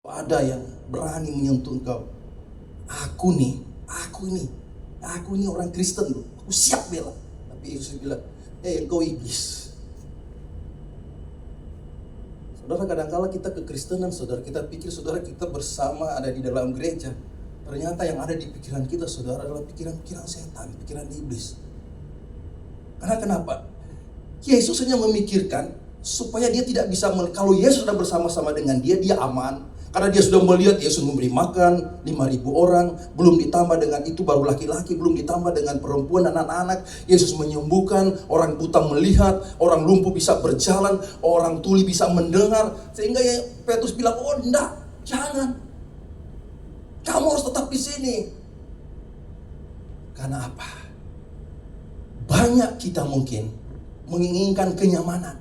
Ada yang berani menyentuh engkau. Aku ini orang Kristen loh. Aku siap bela. Tapi Yesus bilang, engkau iblis. Saudara, kadang-kala kita kekristenan, saudara, kita pikir saudara kita bersama ada di dalam gereja. Ternyata yang ada di pikiran kita, saudara, adalah pikiran-pikiran setan, pikiran iblis. Karena kenapa? Yesus hanya memikirkan supaya dia tidak bisa, kalau Yesus sudah bersama-sama dengan dia aman. Karena dia sudah melihat Yesus memberi makan 5.000 orang, belum ditambah dengan itu baru laki-laki, belum ditambah dengan perempuan dan anak-anak. Yesus menyembuhkan, orang buta melihat, orang lumpuh bisa berjalan, orang tuli bisa mendengar. Sehingga Petrus bilang, oh enggak, jangan. Kamu harus tetap di sini. Karena apa? Banyak kita mungkin menginginkan kenyamanan.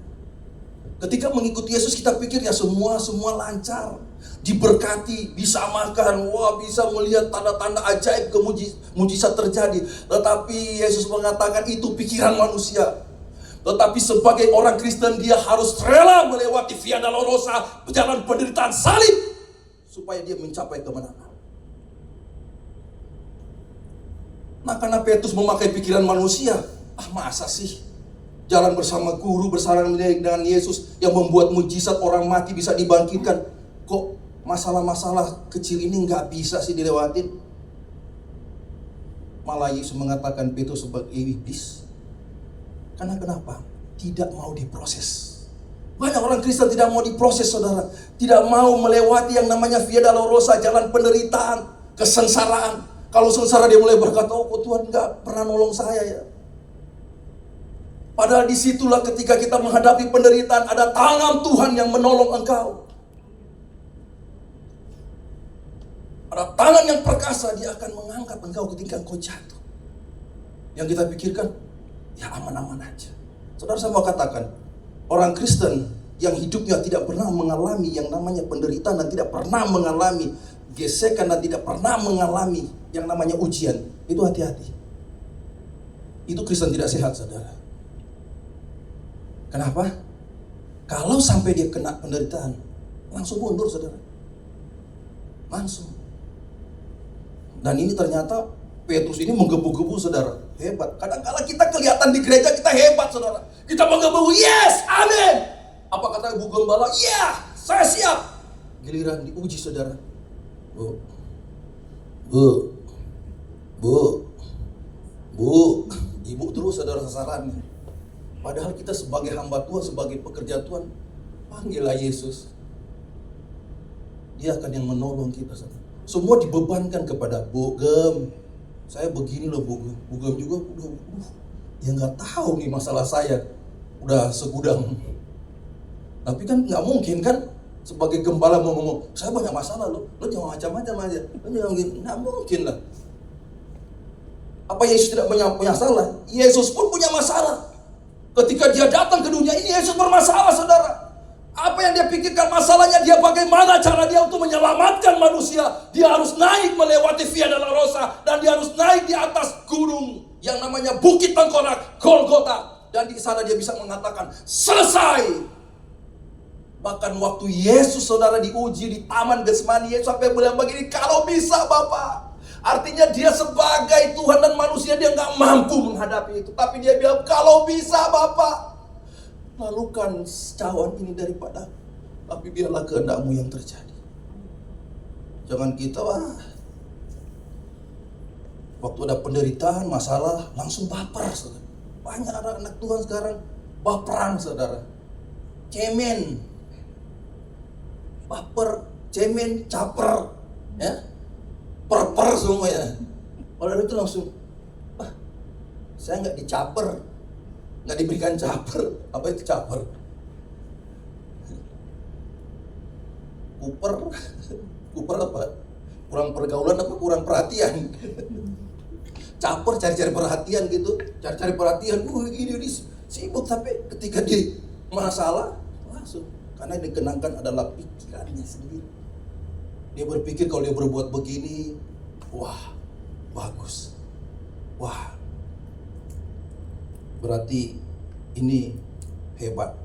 Ketika mengikuti Yesus kita pikir ya semua lancar, diberkati, bisa makan, bisa melihat tanda-tanda ajaib, mujizat terjadi. Tetapi Yesus mengatakan itu pikiran manusia. Tetapi sebagai orang Kristen dia harus rela melewati Via Dolorosa, jalan penderitaan salib, supaya dia mencapai kemenangan. Nah, karena Petrus memakai pikiran manusia, masa sih jalan bersama guru, bersama dengan Yesus yang membuat mujizat, orang mati bisa dibangkitkan, kok masalah-masalah kecil ini nggak bisa sih dilewatin? Malah Yesus mengatakan Petrus sebagai iblis. Karena kenapa? Tidak mau diproses. Banyak orang Kristen tidak mau diproses, saudara. Tidak mau melewati yang namanya Via Dolorosa, jalan penderitaan, kesengsaraan. Kalau sengsara dia mulai berkata, oh Tuhan nggak pernah nolong saya ya. Padahal disitulah ketika kita menghadapi penderitaan, ada tangan Tuhan yang menolong engkau. Ada tangan yang perkasa, dia akan mengangkat engkau ketika engkau jatuh. Yang kita pikirkan, ya aman-aman aja. Saudara, saya mau katakan, orang Kristen yang hidupnya tidak pernah mengalami yang namanya penderitaan dan tidak pernah mengalami gesekan dan tidak pernah mengalami yang namanya ujian, itu hati-hati. Itu Kristen tidak sehat, saudara. Kenapa? Kalau sampai dia kena penderitaan, langsung mundur, saudara. Langsung. Dan ini ternyata Petrus ini menggebu-gebu, saudara. Hebat. Kadang-kala kita kelihatan di gereja kita hebat, saudara. Kita menggebu, yes, amin. Apa kata ibu gembala? Ya, saya siap. Giliran diuji, saudara. Bu, ibu terus, saudara, sasarannya. Padahal kita sebagai hamba Tuhan, sebagai pekerja Tuhan, panggillah Yesus. Dia akan yang menolong kita. Semua dibebankan kepada Bu Gem. Saya begini loh Bu Gem. Bu Gem juga dia nggak tahu nih masalah saya. Udah segudang. Tapi kan nggak mungkin kan sebagai gembala mau ngomong, saya banyak masalah loh. Lo jangan macam-macam aja. Lo jangan gitu. Nggak mungkin lah. Apa Yesus tidak punya masalah? Yesus pun punya masalah. Ketika dia datang ke dunia ini, Yesus bermasalah, saudara. Apa yang dia pikirkan masalahnya, dia bagaimana cara dia untuk menyelamatkan manusia. Dia harus naik melewati Via Dolorosa, dan dia harus naik di atas gunung yang namanya Bukit Tengkorak, Golgota. Dan di sana dia bisa mengatakan, selesai. Bahkan waktu Yesus, saudara, diuji di Taman Getsemani, Yesus sampai bilang begini, kalau bisa Bapa. Artinya dia sebagai Tuhan dan manusia dia nggak mampu menghadapi itu. Tapi dia bilang, kalau bisa Bapa, lalukan cawan ini daripada, tapi biarlah kehendak-Mu yang terjadi. Jangan kita waktu ada penderitaan, masalah, langsung baper, saudara. Banyak anak-anak Tuhan sekarang baperan, saudara. Cemen, baper, cemen, caper, ya. Per semua ya. Padahal itu langsung, saya nggak dicaper, nggak diberikan caper. Apa itu caper? Kuper apa? Kurang pergaulan apa kurang perhatian? Caper cari-cari perhatian gitu, cari-cari perhatian. Ini sibuk sampai ketika dia masalah langsung, karena yang dikenangkan adalah pikirannya sendiri. Dia berpikir kalau dia berbuat begini, wah, bagus. Wah, berarti ini hebat.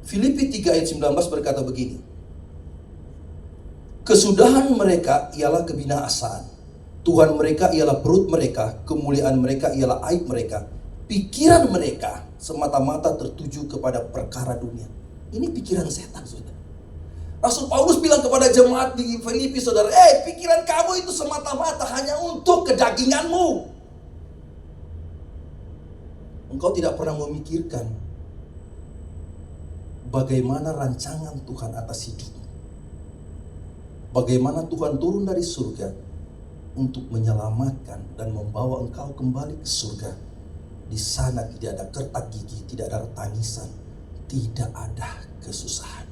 Filipi 3 ayat 19 berkata begini. Kesudahan mereka ialah kebinasaan. Tuhan mereka ialah perut mereka, kemuliaan mereka ialah aib mereka. Pikiran mereka semata-mata tertuju kepada perkara dunia. Ini pikiran setan, saudara. Rasul Paulus bilang kepada jemaat di Filipi, saudara, pikiran kamu itu semata-mata hanya untuk kedaginganmu. Engkau tidak pernah memikirkan bagaimana rancangan Tuhan atas hidupmu. Bagaimana Tuhan turun dari surga untuk menyelamatkan dan membawa engkau kembali ke surga. Di sana tidak ada kertak gigi, tidak ada tangisan, tidak ada kesusahan.